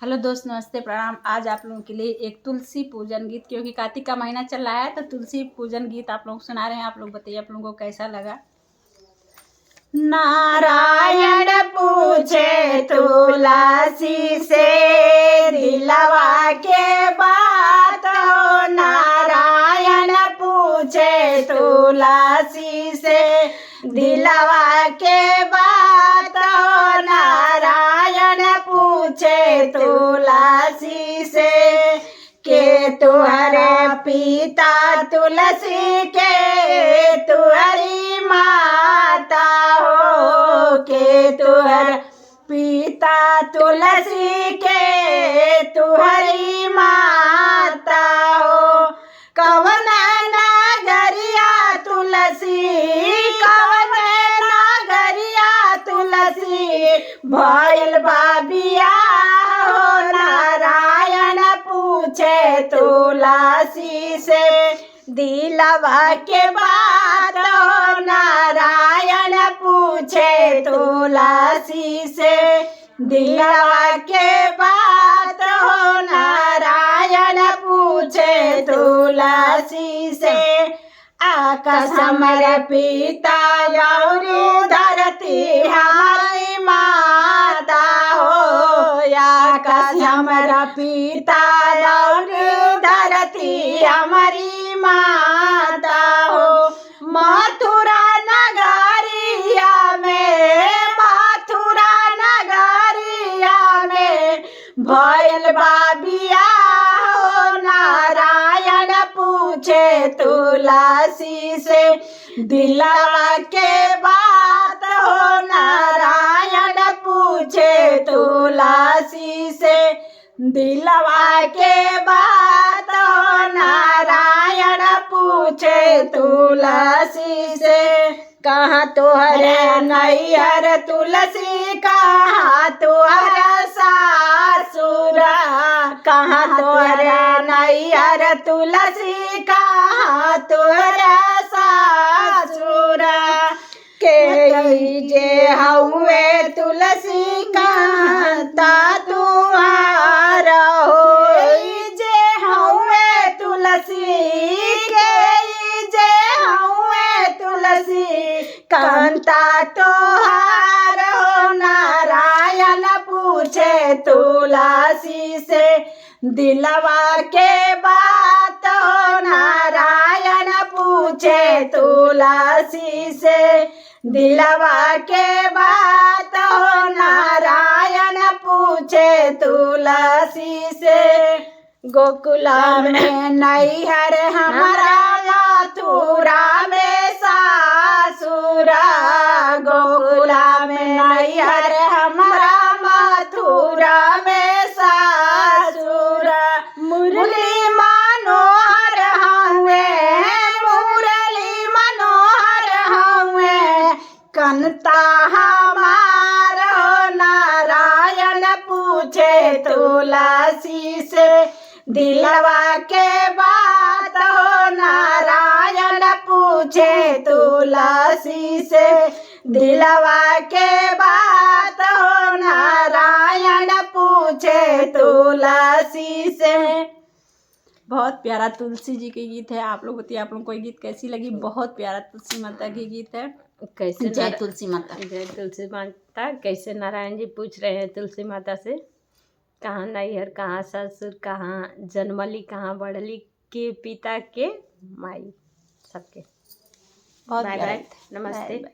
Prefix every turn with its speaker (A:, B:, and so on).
A: Hello दोस्त, नमस्ते, प्रणाम। आज आप लोगों के लिए एक तुलसी पूजन गीत, क्योंकि कार्तिक का महीना चल रहा है तो तुलसी पूजन गीत आप लोग सुना रहे हैं। आप लोग बताइए आप लोगों को कैसा लगा। नारायण पूछे तुलसी से दिलवा के बात हो, नारायण पूछे तुलसी से दिलवा के बात हो, नारायण पूछे तुलसी से के तुहरे पिता तुलसी के तुहरी माता हो, के तुहर पिता तुलसी के तुहरी माता हो। कवन नगरिया तुलसी, कवन नगरिया तुलसी भइल बाबिया हो, नारायण पूछे तुलसी से दिलवा के बात हो, नारायण पूछे तुलसी से दिलवा के बात हो, नारायण पूछे तुलसी से। आकाश हमर पिता और धरती हमारी माता हो, आकाश हमारा पिता और धरती हमारी माता हो। मथुरा नगरिया में, मथुरा नगरिया में भइल बाबिया हो, नारायण पूछे तुलसी से दिलवा के बात हो, नारायण पूछे तुलसी से दिलवा के बात हो, नारायण पूछे तुलसी से। कहाँ तुहरे नैहर तुलसी, कहाँ तुहरा सासुर, कहाँ तुहरे नैहर तुलसी, कहाँ तुहरा सासुर। के जे हउए तुलसी कहाँ तुम्हारा हो, जे हउए तुलसी, के जे हउए तुलसी कांता तोहार हो, नारायण पूछे तुलसी से दिलवा के बात हो, नारायण पूछे तुलसी से दिलवा के बात हो, नारायण पूछे तुलसी से। गोकुला में नैहर हमारा, मथुरा में सासुरा, गोकुला में नैहर हमारा, मथुरा में सासुरा। मुरली मनोहर हउए, मुरली मनोहर हउए कनता हमार हो, नारायण पूछे तुलसी से दिलवा के बात हो, नारायण पूछे तुलसी से दिलवा के बात हो, नारायण पूछे तुलसी से। बहुत प्यारा तुलसी जी के गीत है। आप लोग बताइए आप लोग को ये गीत कैसी लगी। बहुत प्यारा तुलसी माता की गीत है।
B: कैसे
A: जय तुलसी माता,
B: जय तुलसी माता। कैसे नारायण जी पूछ रहे हैं तुलसी माता से, कहाँ नैहर, कहाँ ससुर, कहाँ जन्मली, कहाँ बढ़ली, के पिता के माई सबके।
A: बहुत
B: बाय
A: प्यारा
B: बाय,
A: गीत है।
B: नमस्ते।
A: Bye by.